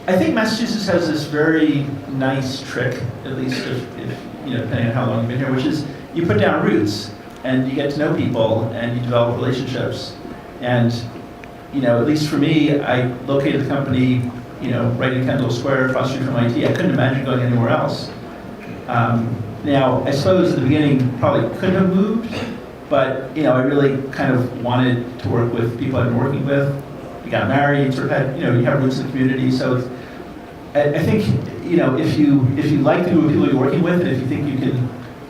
I think Massachusetts has this very nice trick, at least if depending on how long you've been here, which is you put down roots and you get to know people and you develop relationships. And at least for me, I located the company right in Kendall Square across the street from IT. I couldn't imagine going anywhere else. Now, I suppose at the beginning probably couldn't have moved, but I really kind of wanted to work with people I've been working with. We got married, sort of had you have roots in the community. So I think if you like the group of people you're working with, and if you think you can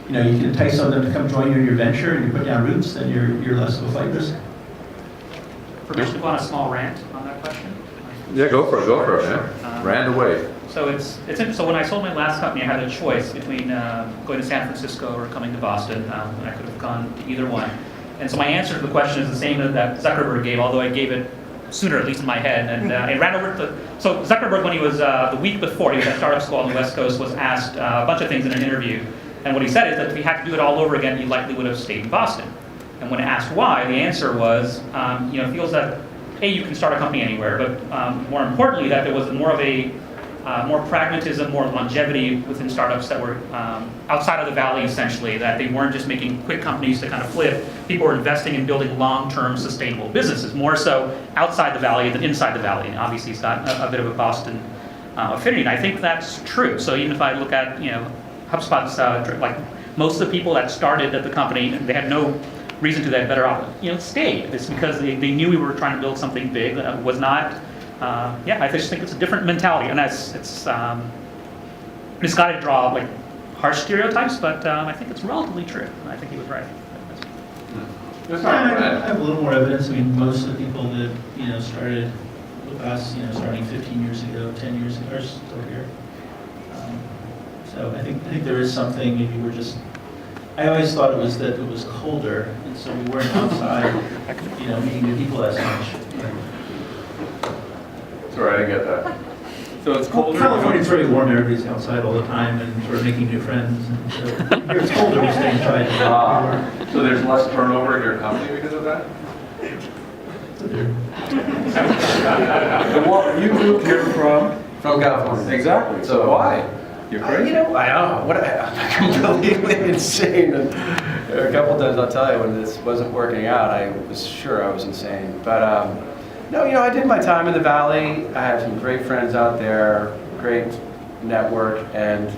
you can entice some of them to come join you in your venture, and you put down roots, then you're less of a flight risk. Permission to go on a small rant on that question? Yeah, go for it, Sure. man. Rant away. So it's interesting. So when I sold my last company, I had a choice between going to San Francisco or coming to Boston, and I could have gone to either one. And so my answer to the question is the same that Zuckerberg gave, although I gave it sooner, at least in my head. And it ran over to. So Zuckerberg, when he was the week before, he was at startup school on the West Coast, was asked a bunch of things in an interview. And what he said is that if he had to do it all over again, he likely would have stayed in Boston. And when asked why, the answer was, feels that you can start a company anywhere, but more importantly, that there was more of a more pragmatism, more longevity within startups that were outside of the valley, essentially, that they weren't just making quick companies to kind of flip. People were investing in building long-term sustainable businesses, more so outside the valley than inside the valley. And obviously, he's got a bit of a Boston affinity, and I think that's true. So even if I look at, HubSpot's, like most of the people that started at the company, they had no reason to, that better off, stayed. It's because they knew we were trying to build something big. Was not. I just think it's a different mentality, and it's got to draw like harsh stereotypes, but I think it's relatively true. I think he was right. I have a little more evidence. I mean, most of the people that started with us, starting 15 years ago, 10 years ago, are still here. So I think there is something. Maybe we're just. I always thought it was that it was colder, and so we weren't outside, meeting new people as much. Sorry, I didn't get that. So it's colder. California's very warm. Everybody's outside all the time and sort of making new friends. And so here it's colder. We stay inside. So there's less turnover in your company because of that? Walt, you moved here from California. Exactly. So why? You're crazy. I don't know. I'm completely insane. And a couple times I'll tell you when this wasn't working out, I was sure I was insane. But no, I did my time in the Valley. I have some great friends out there, great network, and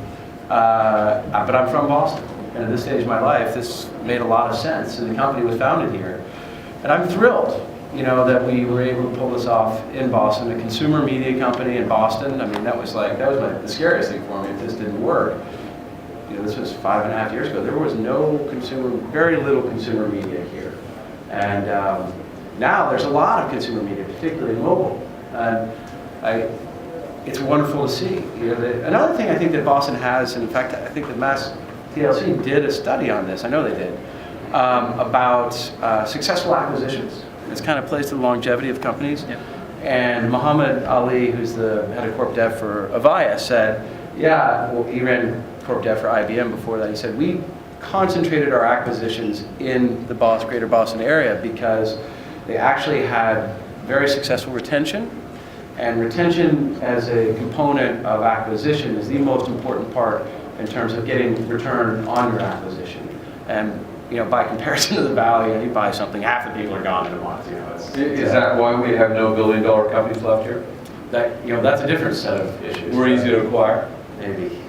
but I'm from Boston. And at this stage of my life, this made a lot of sense. And the company was founded here. And I'm thrilled, that we were able to pull this off in Boston, a consumer media company in Boston. I mean, that was the scariest thing for me if this didn't work. This was 5.5 years ago. There was very little consumer media here. And now there's a lot of consumer media, particularly mobile. And it's wonderful to see. Another thing I think that Boston has, and in fact, I think that MassTLC did a study on this, I know they did, about successful acquisitions. It's kind of plays to the longevity of companies. Yep. And Muhammad Ali, who's the head of corp dev for Avaya, said, he ran corp dev for IBM before that. He said, we concentrated our acquisitions in the greater Boston area because they actually had very successful retention. And retention as a component of acquisition is the most important part in terms of getting return on your acquisition. And by comparison to the Valley, you buy something, half the people are gone in a month. Is that why we have no billion-dollar companies left here? That's a different set of issues. We're easy to acquire? Maybe.